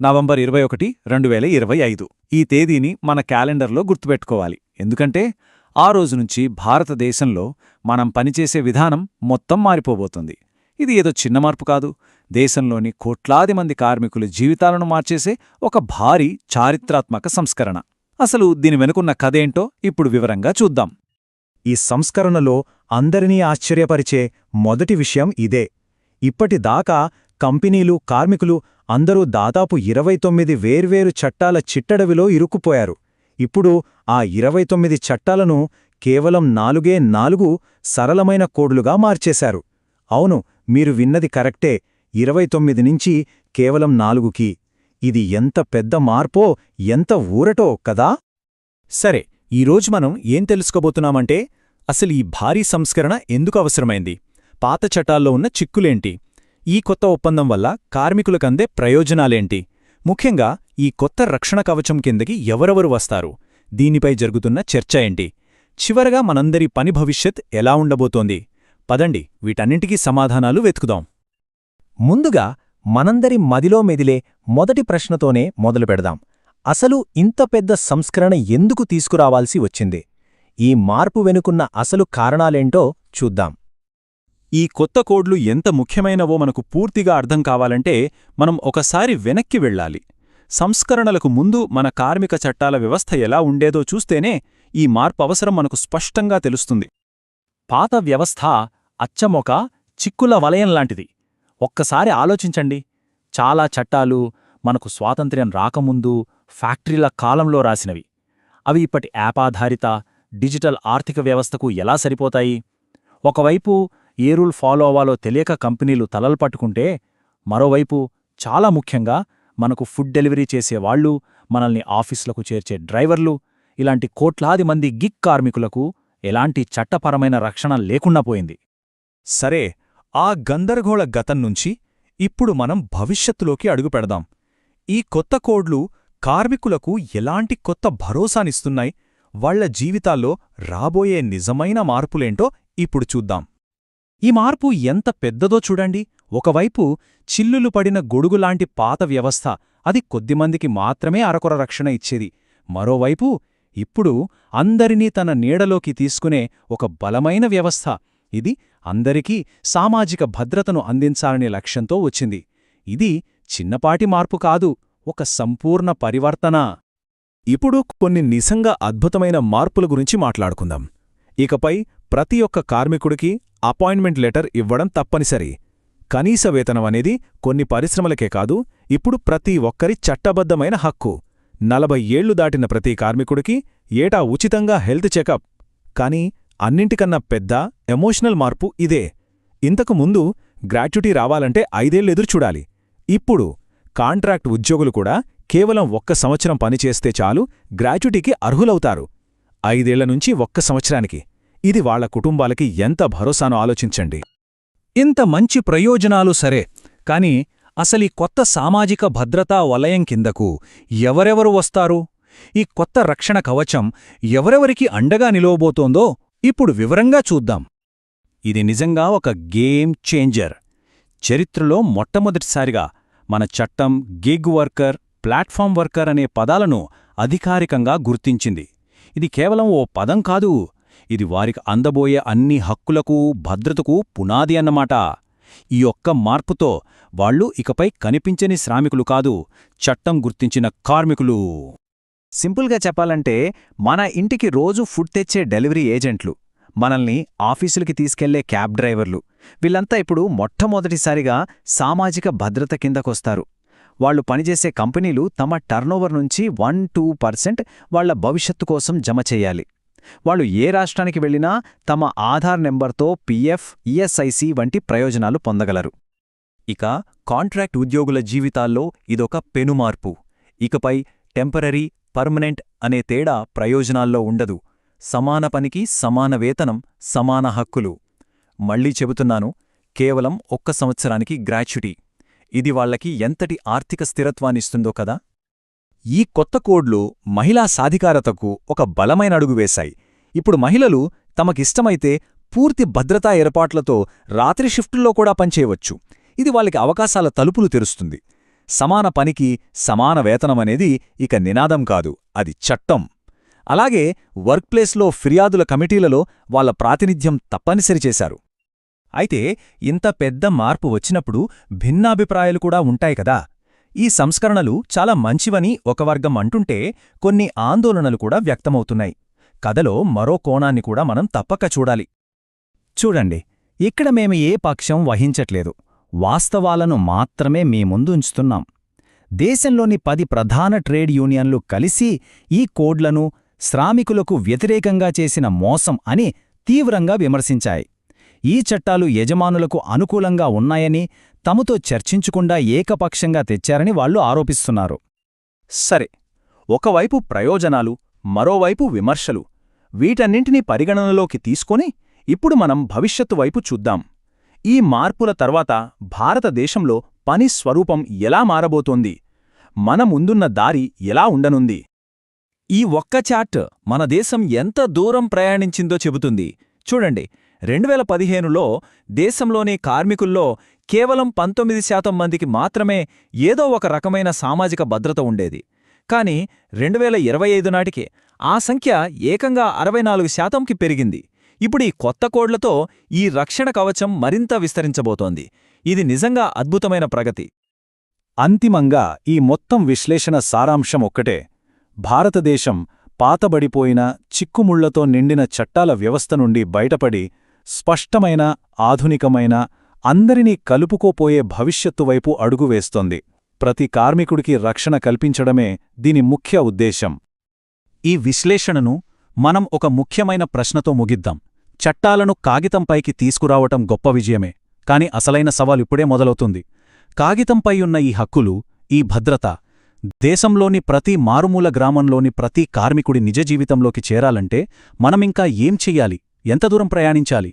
November 21, 2025. ఈ తేదీని మన క్యాలెండర్లో గుర్తుపెట్టుకోవాలి. ఎందుకంటే ఆ రోజు నుంచి భారతదేశంలో మనం పనిచేసే విధానం మొత్తం మారిపోబోతుంది. ఇది ఏదో చిన్న మార్పు కాదు, దేశంలోని కోట్లాది మంది కార్మికుల జీవితాలను మార్చేసే ఒక భారీ చారిత్రాత్మక సంస్కరణ. అసలు దీని వెనుకున్న కథేంటో ఇప్పుడు వివరంగా చూద్దాం. ఈ సంస్కరణలో అందరినీ ఆశ్చర్యపరిచే మొదటి విషయం ఇదే. ఇప్పటిదాకా కంపెనీలు, కార్మికులు అందరూ దాదాపు 29 వేర్వేరు చట్టాల చిట్టడవిలో ఇరుక్కుపోయారు. ఇప్పుడు ఆ 29 చట్టాలను కేవలం 4 సరళమైన కోడ్లుగా మార్చేశారు. అవును, మీరు విన్నది కరెక్టే, 29 నుంచి కేవలం 4కి. ఇది ఎంత పెద్ద మార్పో, ఎంత ఊరటో కదా. సరే, ఈరోజు మనం ఏం తెలుసుకోబోతున్నామంటే, అసలు ఈ భారీ సంస్కరణ ఎందుకు అవసరమైంది, పాత చట్టాల్లో ఉన్న చిక్కులేంటి, ఈ కొత్త ఒప్పందం వల్ల కార్మికులకందే ప్రయోజనాలేంటి, ముఖ్యంగా ఈ కొత్త రక్షణ కవచం కిందకి ఎవరెవరు వస్తారు, దీనిపై జరుగుతున్న చర్చ ఏంటి, చివరగా మనందరి పని భవిష్యత్ ఎలా ఉండబోతోంది. పదండి, వీటన్నింటికీ సమాధానాలు వెతుకుదాం. ముందుగా మనందరి మదిలో మెదిలే మొదటి ప్రశ్నతోనే మొదలుపెడదాం. అసలు ఇంత పెద్ద సంస్కరణ ఎందుకు తీసుకురావాల్సి వచ్చింది? ఈ మార్పు వెనుకున్న అసలు కారణాలేంటో చూద్దాం. ఈ కొత్త కోడ్లు ఎంత ముఖ్యమైనవో మనకు పూర్తిగా అర్థం కావాలంటే మనం ఒకసారి వెనక్కి వెళ్ళాలి. సంస్కరణలకు ముందు మన కార్మిక చట్టాల వ్యవస్థ ఎలా ఉండేదో చూస్తేనే ఈ మార్పు అవసరం మనకు స్పష్టంగా తెలుస్తుంది. పాత వ్యవస్థ అచ్చమొక చిక్కుల వలయంలాంటిది. ఒక్కసారి ఆలోచించండి. చాలా చట్టాలు మనకు స్వాతంత్ర్యం రాకముందు ఫ్యాక్టరీల కాలంలో రాసినవి. అవి ఇప్పటి యాప్ ఆధారిత డిజిటల్ ఆర్థిక వ్యవస్థకు ఎలా సరిపోతాయి? ఒకవైపు ఏ రూల్ ఫాలో అవ్వాలో తెలియక కంపెనీలు తలలు పట్టుకుంటే, మరోవైపు చాలా ముఖ్యంగా మనకు ఫుడ్ డెలివరీ చేసేవాళ్లు, మనల్ని ఆఫీసులకు చేర్చే డ్రైవర్లు, ఇలాంటి కోట్లాది మంది గిగ్ కార్మికులకు ఎలాంటి చట్టపరమైన రక్షణ లేకుండా పోయింది. సరే, ఆ గందరగోళ గతం నుంచి ఇప్పుడు మనం భవిష్యత్తులోకి అడుగుపెడదాం. ఈ కొత్త కోడ్లు కార్మికులకు ఎలాంటి కొత్త భరోసానిస్తున్నాయి, వాళ్ల జీవితాల్లో రాబోయే నిజమైన మార్పులేంటో ఇప్పుడు చూద్దాం. ఈ మార్పు ఎంత పెద్దదో చూడండి. ఒకవైపు చిల్లులు పడిన గొడుగులాంటి పాత వ్యవస్థ, అది కొద్దిమందికి మాత్రమే అరకొర రక్షణ ఇచ్చేది. మరోవైపు ఇప్పుడు అందరినీ తన నీడలోకి తీసుకునే ఒక బలమైన వ్యవస్థ, ఇది అందరికీ సామాజిక భద్రతను అందించాలనే లక్ష్యంతో వచ్చింది. ఇది చిన్నపాటి మార్పు కాదు, ఒక సంపూర్ణ పరివర్తన. ఇప్పుడు కొన్ని నిజంగా అద్భుతమైన మార్పుల గురించి మాట్లాడుకుందాం. ఇకపై ప్రతి ఒక్క కార్మికుడికి అపాయింట్మెంట్ లెటర్ ఇవ్వడం తప్పనిసరి. కనీస వేతనం అనేది కొన్ని పరిశ్రమలకే కాదు, ఇప్పుడు ప్రతి ఒక్కరి చట్టబద్ధమైన హక్కు. 40 ఏళ్లు దాటిన ప్రతి కార్మికుడికి ఏటా ఉచితంగా హెల్త్ చెకప్. కానీ అన్నింటికన్నా పెద్ద ఎమోషనల్ మార్పు ఇదే. ఇంతకు ముందు గ్రాట్యుటీ రావాలంటే 5 ఏళ్లు ఎదురుచూడాలి. ఇప్పుడు కాంట్రాక్ట్ ఉద్యోగులు కూడా కేవలం 1 సంవత్సరం పనిచేస్తే చాలు గ్రాట్యుటీకి అర్హులవుతారు. 5 ఏళ్ల నుంచి 1 సంవత్సరానికి. ఇది వాళ్ల కుటుంబాలకి ఎంత భరోసానో ఆలోచించండి. ఇంత మంచి ప్రయోజనాలు సరే, కాని అసలీ కొత్త సామాజిక భద్రతా వలయం కిందకు ఎవరెవరు వస్తారు? ఈ కొత్త రక్షణ కవచం ఎవరెవరికి అండగా నిలవబోతోందో ఇప్పుడు వివరంగా చూద్దాం. ఇది నిజంగా ఒక గేమ్ చేంజర్. చరిత్రలో మొట్టమొదటిసారిగా మన చట్టం గిగ్ వర్కర్, ప్లాట్ఫామ్ వర్కర్ అనే పదాలను అధికారికంగా గుర్తించింది. ఇది కేవలం ఓ పదం కాదు, ఇది వారికి అందబోయే అన్ని హక్కులకు, భద్రతకు పునాది అన్నమాట. ఈ ఒక్క మార్పుతో వాళ్లు ఇకపై కనిపించని శ్రామికులు కాదు, చట్టం గుర్తించిన కార్మికులు. సింపుల్గా చెప్పాలంటే మన ఇంటికి రోజు ఫుడ్ తెచ్చే డెలివరీ ఏజెంట్లు, మనల్ని ఆఫీసులకి తీసుకెళ్లే క్యాబ్ డ్రైవర్లు, వీళ్ళంతా ఇప్పుడు మొట్టమొదటిసారిగా సామాజిక భద్రత కిందకొస్తారు. వాళ్లు పనిచేసే కంపెనీలు తమ టర్నోవర్ నుంచి 1-2% వాళ్ల భవిష్యత్తు కోసం జమ చెయ్యాలి. వాళ్ళు ఏ రాష్ట్రానికి వెళ్లినా తమ ఆధార్ నెంబర్తో పీఎఫ్, ఈఎస్ఐసి వంటి ప్రయోజనాలు పొందగలరు. ఇక కాంట్రాక్ట్ ఉద్యోగుల జీవితాల్లో ఇదొక పెనుమార్పు. ఇకపై టెంపరరీ, పర్మనెంట్ అనే తేడా ప్రయోజనాల్లో ఉండదు. సమాన పనికి సమాన వేతనం, సమాన హక్కులు. మళ్లీ చెబుతున్నాను, కేవలం 1 సంవత్సరానికి గ్రాట్యుటీ. ఇది వాళ్లకి ఎంతటి ఆర్థిక స్థిరత్వాన్నిస్తుందో కదా. ఈ కొత్త కోడ్లు మహిళా సాధికారతకు ఒక బలమైన అడుగు వేశాయి. ఇప్పుడు మహిళలు తమకిష్టమైతే పూర్తి భద్రతా ఏర్పాట్లతో రాత్రి షిఫ్టుల్లో కూడా పనిచేయవచ్చు. ఇది వాళ్ళకి అవకాశాల తలుపులు తెరుస్తుంది. సమాన పనికి సమాన వేతనమనేది ఇక నినాదం కాదు, అది చట్టం. అలాగే వర్క్ప్లేస్లో ఫిర్యాదుల కమిటీలలో వాళ్ల ప్రాతినిధ్యం తప్పనిసరి చేశారు. అయితే ఇంత పెద్ద మార్పు వచ్చినప్పుడు భిన్నాభిప్రాయాలు కూడా ఉంటాయి కదా. ఈ సంస్కరణలు చాలా మంచివని ఒక వర్గం అంటుంటే కొన్ని ఆందోళనలు కూడా వ్యక్తమవుతున్నాయి. కథలో మరో కోణాన్ని కూడా మనం తప్పక చూడాలి. చూడండి, ఇక్కడ మేము ఏ పక్షం వహించట్లేదు, వాస్తవాలను మాత్రమే మీ ముందు ఉంచుతున్నాం. దేశంలోని 10 ప్రధాన ట్రేడ్ యూనియన్లు కలిసి ఈ కోడ్లను శ్రామికులకు వ్యతిరేకంగా చేసిన మోసం అని తీవ్రంగా విమర్శించాయి. ఈ చట్టాలు యజమానులకు అనుకూలంగా ఉన్నాయని తమతో చర్చించకుండా ఏకపక్షంగా తెచ్చారని వాళ్లు ఆరోపిస్తున్నారు. సరే, ఒకవైపు ప్రయోజనాలు, మరోవైపు విమర్శలు, వీటన్నింటినీ పరిగణనలోకి తీసుకొని ఇప్పుడు మనం భవిష్యత్తు వైపు చూద్దాం. ఈ మార్పుల తర్వాత భారతదేశంలో పని స్వరూపం ఎలా మారబోతోంది? మన ముందున్న దారి ఎలా ఉండనుంది? ఈ ఒక్క చార్ట్ మన దేశం ఎంత దూరం ప్రయాణించిందో చెబుతుంది. చూడండి, 2015లో దేశంలోని కార్మికుల్లో కేవలం 19% మందికి మాత్రమే ఏదో ఒక రకమైన సామాజిక భద్రత ఉండేది. కాని 2025 నాటికి ఆ సంఖ్య ఏకంగా 64%కి పెరిగింది. ఇప్పుడు ఈ కొత్త కోడ్లతో ఈ రక్షణ కవచం మరింత విస్తరించబోతోంది. ఇది నిజంగా అద్భుతమైన ప్రగతి. అంతిమంగా ఈ మొత్తం విశ్లేషణ సారాంశం ఒక్కటే: భారతదేశం పాతబడిపోయిన, చిక్కుముళ్లతో నిండిన చట్టాల వ్యవస్థ నుండి బయటపడి స్పష్టమైన, ఆధునికమైన, అందరినీ కలుపుకోపోయే భవిష్యత్తు వైపు అడుగువేస్తోంది. ప్రతి కార్మికుడికి రక్షణ కల్పించడమే దీని ముఖ్య ఉద్దేశం. ఈ విశ్లేషణను మనం ఒక ముఖ్యమైన ప్రశ్నతో ముగిద్దాం. చట్టాలను కాగితంపైకి తీసుకురావటం గొప్ప విజయమే, కాని అసలైన సవాలు ఇప్పుడే మొదలవుతుంది. కాగితంపై ఉన్న ఈ హక్కులు, ఈ భద్రత దేశంలోని ప్రతి మారుమూల గ్రామంలోని ప్రతి కార్మికుడి నిజ జీవితంలోకి చేరాలంటే మనమింకా ఏం చెయ్యాలి? ఎంత దూరం ప్రయాణించాలి?